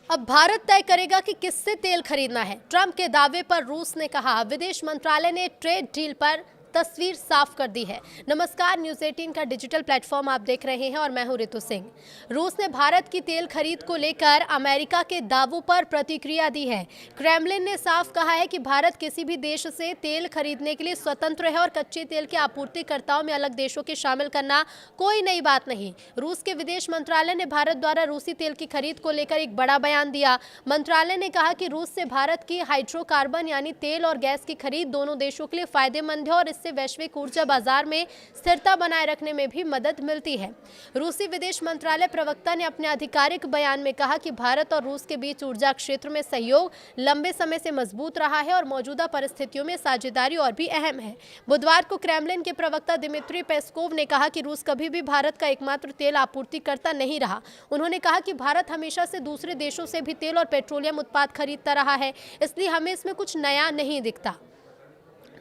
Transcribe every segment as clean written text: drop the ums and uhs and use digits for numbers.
अब भारत तय करेगा कि किससे तेल खरीदना है। ट्रंप के दावे पर रूस ने कहा। विदेश मंत्रालय ने ट्रेड डील पर तस्वीर साफ कर दी है। नमस्कार, न्यूज़ 18 का डिजिटल प्लेटफॉर्म आप देख रहे हैं और मैं हूं रितु सिंह। रूस ने भारत की तेल खरीद को लेकर अमेरिका के दावों पर प्रतिक्रिया दी है। क्रेमलिन ने साफ कहा है कि भारत किसी भी देश से तेल खरीदने के लिए स्वतंत्र है और कच्चे तेल के आपूर्तिकर्ताओं में अलग देशों के शामिल करना कोई नई बात नहीं। रूस के विदेश मंत्रालय ने भारत द्वारा रूसी तेल की खरीद को लेकर एक बड़ा बयान दिया। मंत्रालय ने कहा कि रूस से भारत की हाइड्रोकार्बन यानी तेल और गैस की खरीद दोनों देशों के लिए फायदेमंद है और इससे वैश्विक ऊर्जा बाजार में स्थिरता बनाए रखने में भी मदद मिलती है। रूसी विदेश मंत्रालय प्रवक्ता ने अपने आधिकारिक बयान में कहा कि भारत और रूस के बीच ऊर्जा क्षेत्र में सहयोग लंबे समय से मजबूत रहा है और मौजूदा परिस्थितियों में साझेदारी और भी अहम है। बुधवार को क्रेमलिन के प्रवक्ता दिमित्री पेस्कोव ने कहा कि रूस कभी भी भारत का एकमात्र तेल आपूर्तिकर्ता नहीं रहा। उन्होंने कहा कि भारत हमेशा से दूसरे देशों से भी तेल और पेट्रोलियम उत्पाद खरीदता रहा है, इसलिए हमें इसमें कुछ नया नहीं दिखता।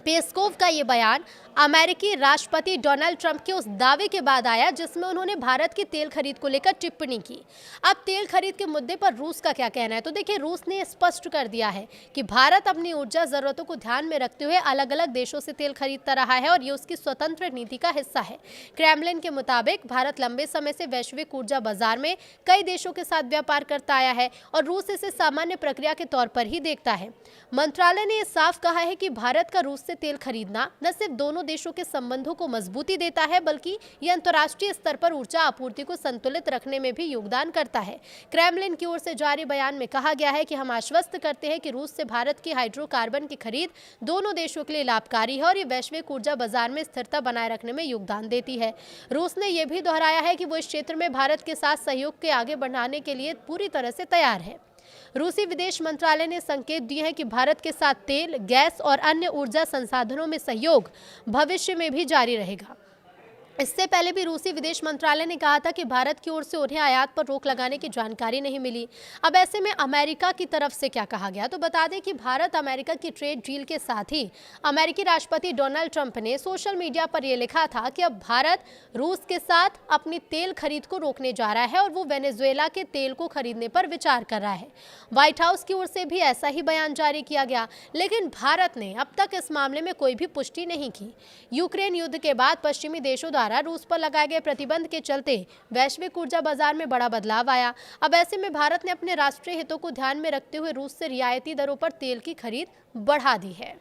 पेस्कोव का ये बयान अमेरिकी राष्ट्रपति डोनाल्ड ट्रंप के उस दावे के बाद आया जिसमें उन्होंने भारत की तेल खरीद को लेकर टिप्पणी की। अब तेल खरीद के मुद्दे पर रूस का क्या कहना है, तो देखिए, रूस ने स्पष्ट कर दिया है कि भारत अपनी ऊर्जा जरूरतों को ध्यान में रखते हुए अलग अलग देशों से तेल खरीदता रहा है और ये उसकी स्वतंत्र नीति का हिस्सा है। क्रेमलिन के मुताबिक भारत लंबे समय से वैश्विक ऊर्जा बाजार में कई देशों के साथ व्यापार करता आया है और रूस इसे सामान्य प्रक्रिया के तौर पर ही देखता है। मंत्रालय ने यह साफ कहा है कि भारत का रूस से तेल खरीदना न सिर्फ दोनों देशों के संबंधों को मजबूती देता है, बल्कि यह अंतर्राष्ट्रीय स्तर पर ऊर्जा आपूर्ति को संतुलित रखने में भी योगदान करता है। क्रेमलिन की ओर से जारी बयान में कहा गया है कि हम आश्वस्त करते हैं कि रूस से भारत की हाइड्रोकार्बन की खरीद दोनों देशों के लिए लाभकारी है और ये वैश्विक ऊर्जा बाजार में स्थिरता बनाए रखने में योगदान देती है। रूस ने यह भी दोहराया है कि वो इस क्षेत्र में भारत के साथ सहयोग के आगे बढ़ाने के लिए पूरी तरह से तैयार है। रूसी विदेश मंत्रालय ने संकेत दिए हैं कि भारत के साथ तेल, गैस और अन्य ऊर्जा संसाधनों में सहयोग भविष्य में भी जारी रहेगा। इससे पहले भी रूसी विदेश मंत्रालय ने कहा था कि भारत की ओर से उन्हें आयात पर रोक लगाने की जानकारी नहीं मिली। अब ऐसे में अमेरिका की तरफ से क्या कहा गया, तो बता दें कि भारत अमेरिका की ट्रेड डील के साथ ही अमेरिकी राष्ट्रपति डोनाल्ड ट्रंप ने सोशल मीडिया पर यह लिखा था कि अब भारत रूस के साथ अपनी तेल खरीद को रोकने जा रहा है और वो वेनेजुएला के तेल को खरीदने पर विचार कर रहा है। व्हाइट हाउस की ओर से भी ऐसा ही बयान जारी किया गया, लेकिन भारत ने अब तक इस मामले में कोई भी पुष्टि नहीं की। यूक्रेन युद्ध के बाद पश्चिमी देशों रूस पर लगाए गए प्रतिबंध के चलते वैश्विक ऊर्जा बाजार में बड़ा बदलाव आया। अब ऐसे में भारत ने अपने राष्ट्रीय हितों को ध्यान में रखते हुए रूस से रियायती दरों पर तेल की खरीद बढ़ा दी है।